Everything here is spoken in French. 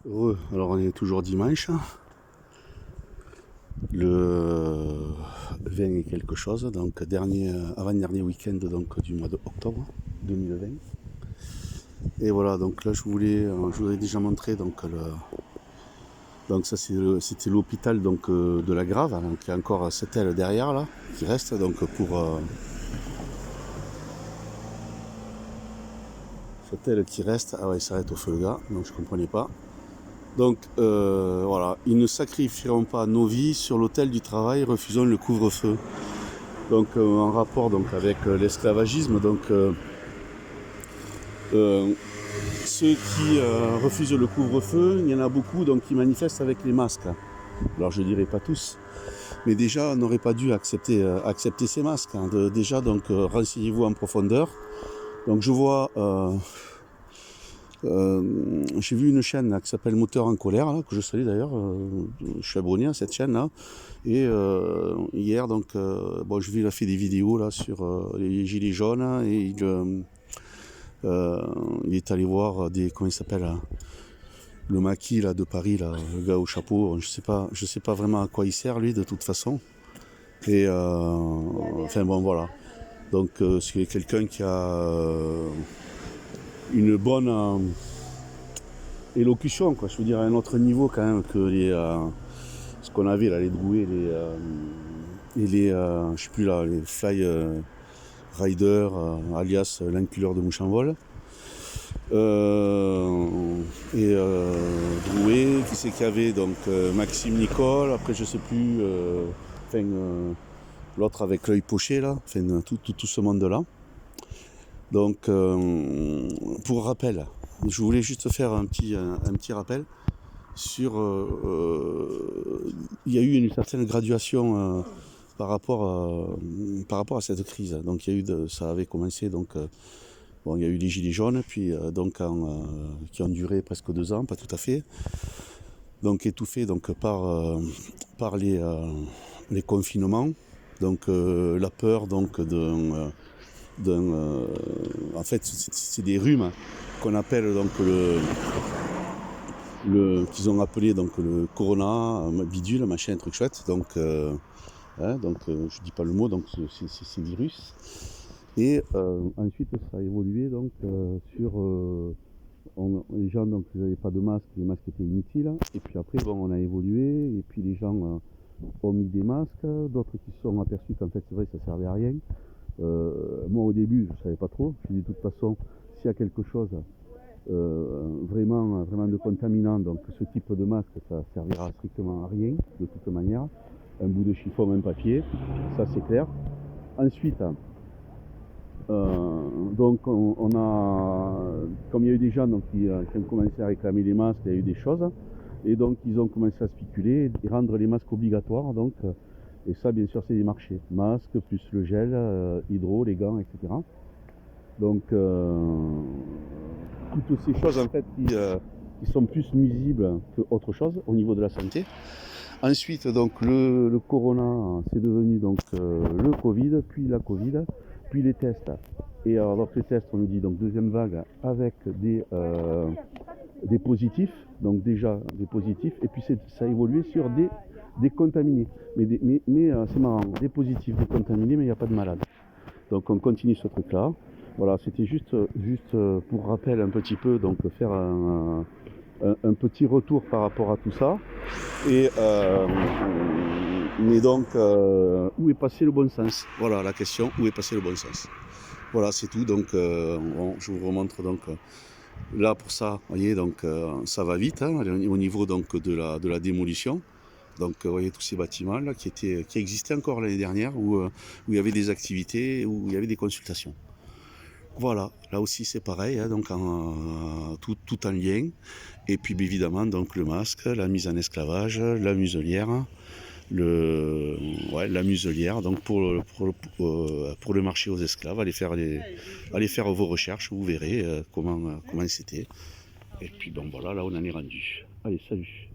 Heureux. Alors on est toujours dimanche, le 20 et quelque chose, donc avant-dernier week-end donc, du mois d'octobre 2020. Et voilà, donc là je vous ai déjà montré donc ça c'était l'hôpital de la Grave, donc il y a encore cette aile derrière là qui reste donc pour cette aile qui reste. Ah ouais, il s'arrête au feu le gars, donc je comprenais pas. Donc voilà, ils ne sacrifieront pas nos vies sur l'autel du travail, refusons le couvre-feu. Donc en rapport donc, avec l'esclavagisme, donc ceux qui refusent le couvre-feu, il y en a beaucoup donc, qui manifestent avec les masques. Alors je dirais pas tous, mais déjà on n'aurait pas dû accepter ces masques. Hein. Déjà donc renseignez-vous en profondeur. Donc je vois j'ai vu une chaîne là, qui s'appelle Moteur en colère, là, que je salue d'ailleurs, je suis abonné à cette chaîne là. Et hier donc bon, je lui ai fait des vidéos là sur les gilets jaunes et il est allé voir comment il s'appelle le maquis là, de Paris, là, le gars au chapeau, je sais pas vraiment à quoi il sert lui de toute façon. Et enfin bon voilà. Donc c'est quelqu'un qui a une bonne élocution, quoi. Je veux dire à un autre niveau quand même que ce qu'on avait là, les Drouet, je sais plus là, les Fly Rider, alias l'enculeur de mouche en vol. Drouet, qui c'est qu'il y avait donc Maxime Nicole, après je sais plus, l'autre avec l'œil poché là, enfin tout ce monde là. Donc pour rappel, je voulais juste faire un petit rappel sur il y a eu une certaine graduation par rapport à cette crise. Donc il y a eu ça avait commencé donc bon, il y a eu les gilets jaunes, puis qui ont duré presque 2 ans, pas tout à fait. Donc étouffé donc par les confinements, donc la peur donc en fait c'est des rhumes qu'on appelle donc qu'ils ont appelé donc le corona bidule machin truc chouette, donc je dis pas le mot, donc c'est virus. Et ensuite ça a évolué donc sur les gens donc ils n'avaient pas de masque, les masques étaient inutiles, et puis après bon on a évolué et puis les gens ont mis des masques, d'autres qui se sont aperçus qu'en fait c'est vrai que ça servait à rien. Moi au début je savais pas trop, je dis de toute façon s'il y a quelque chose vraiment de contaminant, donc ce type de masque ça servira strictement à rien de toute manière, un bout de chiffon, même papier, ça c'est clair. Ensuite donc on a, comme il y a eu des gens donc, qui ont commencé à réclamer les masques, il y a eu des choses, et donc ils ont commencé à spéculer et rendre les masques obligatoires, donc, et ça bien sûr c'est des marchés, masques plus le gel, hydro, les gants, etc. Donc toutes ces choses en fait qui sont plus nuisibles qu'autre chose au niveau de la santé. Ensuite donc le corona c'est devenu donc le Covid, puis la Covid, puis les tests. Et alors donc les tests on nous dit donc deuxième vague avec des positifs, donc déjà des positifs, et puis ça a évolué sur des contaminés. Mais c'est marrant, des positifs, des contaminés, mais il n'y a pas de malades. Donc on continue ce truc là. Voilà, c'était juste pour rappel un petit peu, donc faire un petit retour par rapport à tout ça. Et mais donc où est passé le bon sens? Voilà la question, où est passé le bon sens? Voilà, c'est tout. Donc bon, je vous remontre donc là pour ça, vous voyez, donc ça va vite hein, au niveau donc de la démolition. Donc vous voyez tous ces bâtiments là qui existaient encore l'année dernière où il y avait des activités, où il y avait des consultations. Voilà, là aussi c'est pareil, hein, donc tout en lien. Et puis évidemment donc le masque, la mise en esclavage, la muselière, la muselière, donc pour le marché aux esclaves, allez faire vos recherches, vous verrez comment c'était. Et puis bon voilà, là on en est rendu. Allez, salut.